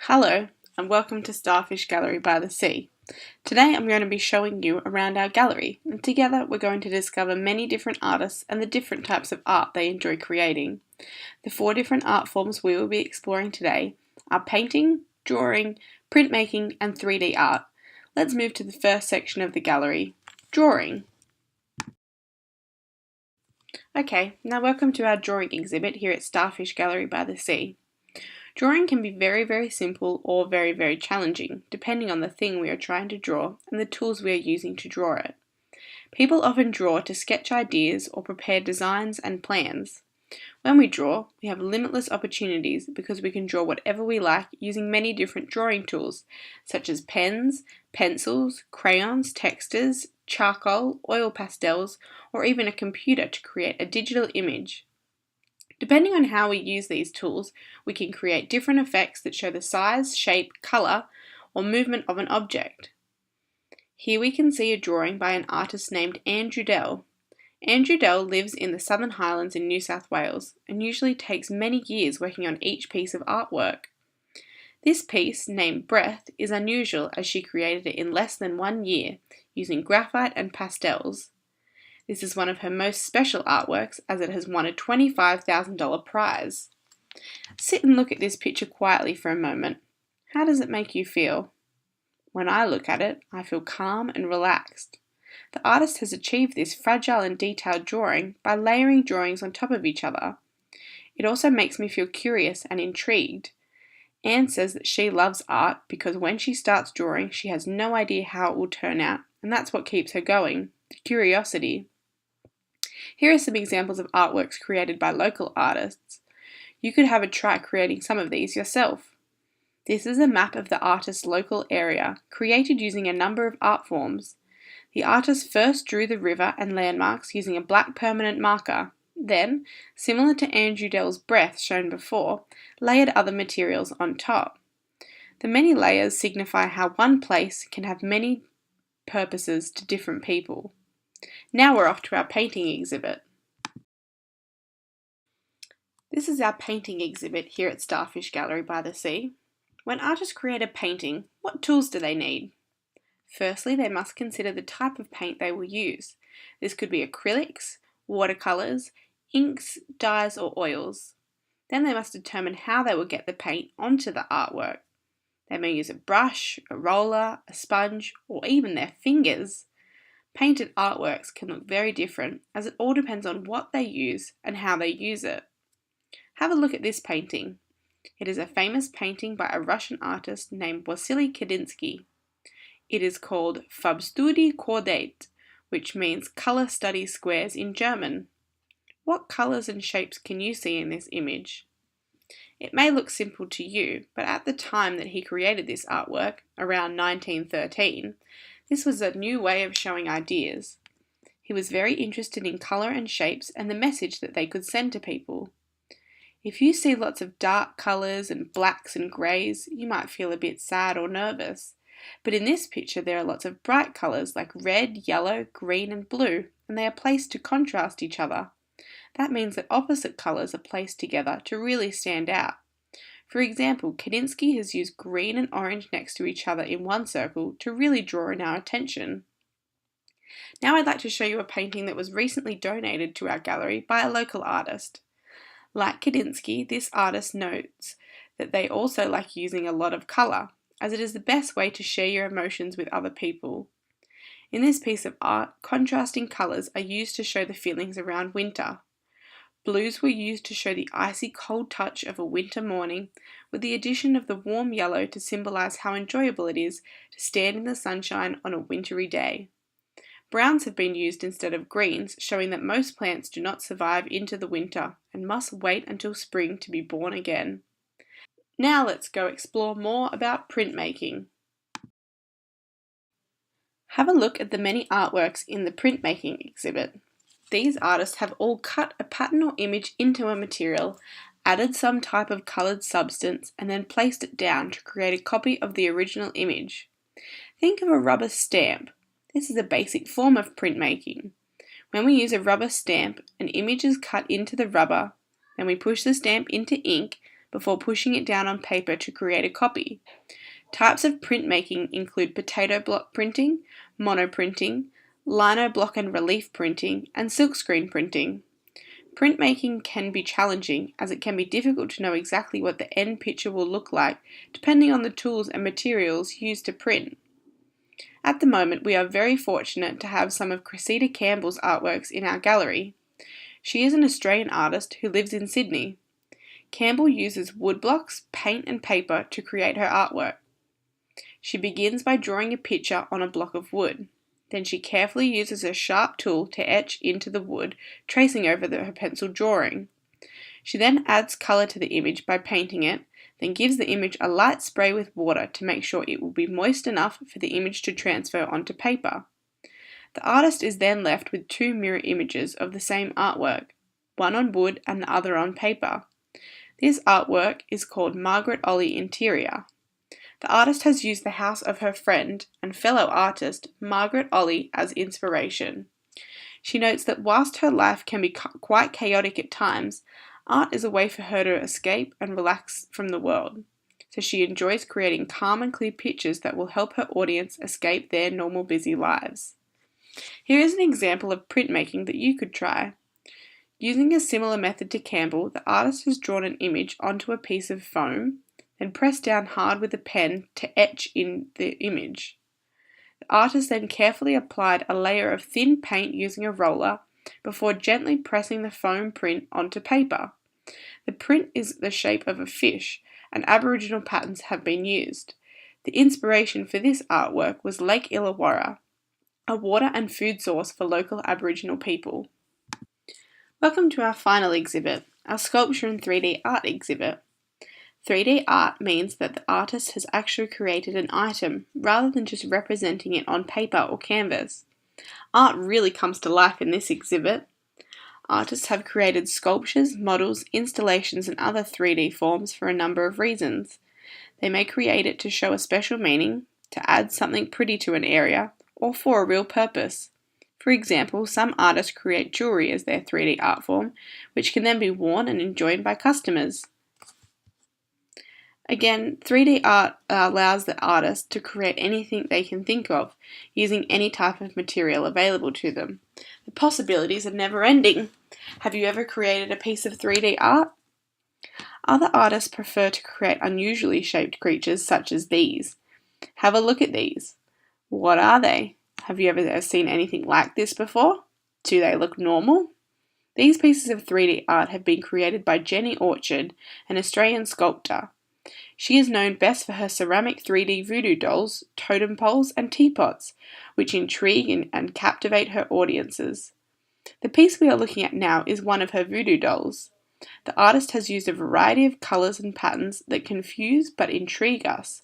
Hello and welcome to Starfish Gallery by the Sea. Today I'm going to be showing you around our gallery, and together we're going to discover many different artists and the different types of art they enjoy creating. The 4 different art forms we will be exploring today are painting, drawing, printmaking and 3D art. Let's move to the first section of the gallery, drawing. Okay, now welcome to our drawing exhibit here at Starfish Gallery by the Sea. Drawing can be very simple or very challenging, depending on the thing we are trying to draw and the tools we are using to draw it. People often draw to sketch ideas or prepare designs and plans. When we draw, we have limitless opportunities because we can draw whatever we like using many different drawing tools, such as pens, pencils, crayons, textures, charcoal, oil pastels, or even a computer to create a digital image. Depending on how we use these tools, we can create different effects that show the size, shape, colour, or movement of an object. Here we can see a drawing by an artist named Andrew Dell. Andrew Dell lives in the Southern Highlands in New South Wales and usually takes many years working on each piece of artwork. This piece, named Breath, is unusual as she created it in less than 1 year using graphite and pastels. This is one of her most special artworks as it has won a $25,000 prize. Sit and look at this picture quietly for a moment. How does it make you feel? When I look at it, I feel calm and relaxed. The artist has achieved this fragile and detailed drawing by layering drawings on top of each other. It also makes me feel curious and intrigued. Anne says that she loves art because when she starts drawing, she has no idea how it will turn out, and that's what keeps her going, the curiosity. Here are some examples of artworks created by local artists. You could have a try creating some of these yourself. This is a map of the artist's local area, created using a number of art forms. The artist first drew the river and landmarks using a black permanent marker, then, similar to Andrew Dell's Breath shown before, layered other materials on top. The many layers signify how one place can have many purposes to different people. Now we're off to our painting exhibit. This is our painting exhibit here at Starfish Gallery by the Sea. When artists create a painting, what tools do they need? Firstly, they must consider the type of paint they will use. This could be acrylics, watercolours, inks, dyes or oils. Then they must determine how they will get the paint onto the artwork. They may use a brush, a roller, a sponge, or even their fingers. Painted artworks can look very different as it all depends on what they use and how they use it. Have a look at this painting. It is a famous painting by a Russian artist named Wasily Kandinsky. It is called Farbstudie Quadrat, which means colour study squares in German. What colours and shapes can you see in this image? It may look simple to you, but at the time that he created this artwork, around 1913, this was a new way of showing ideas. He was very interested in colour and shapes and the message that they could send to people. If you see lots of dark colours and blacks and greys, you might feel a bit sad or nervous. But in this picture there are lots of bright colours like red, yellow, green and blue, and they are placed to contrast each other. That means that opposite colours are placed together to really stand out. For example, Kandinsky has used green and orange next to each other in one circle to really draw in our attention. Now I'd like to show you a painting that was recently donated to our gallery by a local artist. Like Kandinsky, this artist notes that they also like using a lot of colour, as it is the best way to share your emotions with other people. In this piece of art, contrasting colours are used to show the feelings around winter. Blues were used to show the icy cold touch of a winter morning, with the addition of the warm yellow to symbolise how enjoyable it is to stand in the sunshine on a wintry day. Browns have been used instead of greens, showing that most plants do not survive into the winter and must wait until spring to be born again. Now let's go explore more about printmaking. Have a look at the many artworks in the printmaking exhibit. These artists have all cut a pattern or image into a material, added some type of coloured substance, and then placed it down to create a copy of the original image. Think of a rubber stamp. This is a basic form of printmaking. When we use a rubber stamp, an image is cut into the rubber, then we push the stamp into ink before pushing it down on paper to create a copy. Types of printmaking include potato block printing, monoprinting, lino block and relief printing, and silkscreen printing. Printmaking can be challenging as it can be difficult to know exactly what the end picture will look like depending on the tools and materials used to print. At the moment, we are very fortunate to have some of Cressida Campbell's artworks in our gallery. She is an Australian artist who lives in Sydney. Campbell uses woodblocks, paint and paper to create her artwork. She begins by drawing a picture on a block of wood. Then she carefully uses a sharp tool to etch into the wood, tracing over her pencil drawing. She then adds colour to the image by painting it, then gives the image a light spray with water to make sure it will be moist enough for the image to transfer onto paper. The artist is then left with two mirror images of the same artwork, one on wood and the other on paper. This artwork is called Margaret Olley Interior. The artist has used the house of her friend and fellow artist Margaret Olley as inspiration. She notes that whilst her life can be quite chaotic at times, art is a way for her to escape and relax from the world. So she enjoys creating calm and clear pictures that will help her audience escape their normal busy lives. Here is an example of printmaking that you could try. Using a similar method to Campbell, the artist has drawn an image onto a piece of foam, then pressed down hard with a pen to etch in the image. The artist then carefully applied a layer of thin paint using a roller before gently pressing the foam print onto paper. The print is the shape of a fish, and Aboriginal patterns have been used. The inspiration for this artwork was Lake Illawarra, a water and food source for local Aboriginal people. Welcome to our final exhibit, our Sculpture in 3D Art exhibit. 3D art means that the artist has actually created an item rather than just representing it on paper or canvas. Art really comes to life in this exhibit. Artists have created sculptures, models, installations and other 3D forms for a number of reasons. They may create it to show a special meaning, to add something pretty to an area, or for a real purpose. For example, some artists create jewellery as their 3D art form, which can then be worn and enjoyed by customers. Again, 3D art allows the artist to create anything they can think of, using any type of material available to them. The possibilities are never ending. Have you ever created a piece of 3D art? Other artists prefer to create unusually shaped creatures such as these. Have a look at these. What are they? Have you ever seen anything like this before? Do they look normal? These pieces of 3D art have been created by Jenny Orchard, an Australian sculptor. She is known best for her ceramic 3D voodoo dolls, totem poles and teapots, which intrigue and captivate her audiences. The piece we are looking at now is one of her voodoo dolls. The artist has used a variety of colours and patterns that confuse but intrigue us.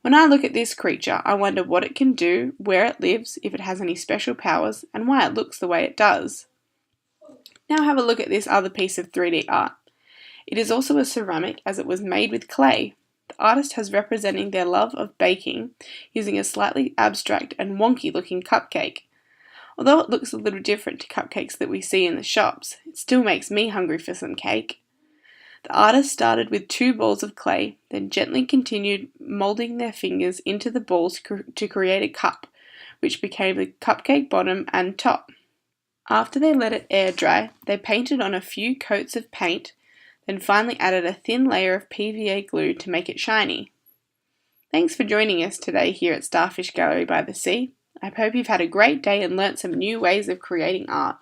When I look at this creature, I wonder what it can do, where it lives, if it has any special powers, and why it looks the way it does. Now have a look at this other piece of 3D art. It is also a ceramic as it was made with clay. The artist has representing their love of baking using a slightly abstract and wonky looking cupcake. Although it looks a little different to cupcakes that we see in the shops, it still makes me hungry for some cake. The artist started with 2 balls of clay, then gently continued moulding their fingers into the balls to create a cup, which became the cupcake bottom and top. After they let it air dry, they painted on a few coats of paint, then finally added a thin layer of PVA glue to make it shiny. Thanks for joining us today here at Starfish Gallery by the Sea. I hope you've had a great day and learnt some new ways of creating art.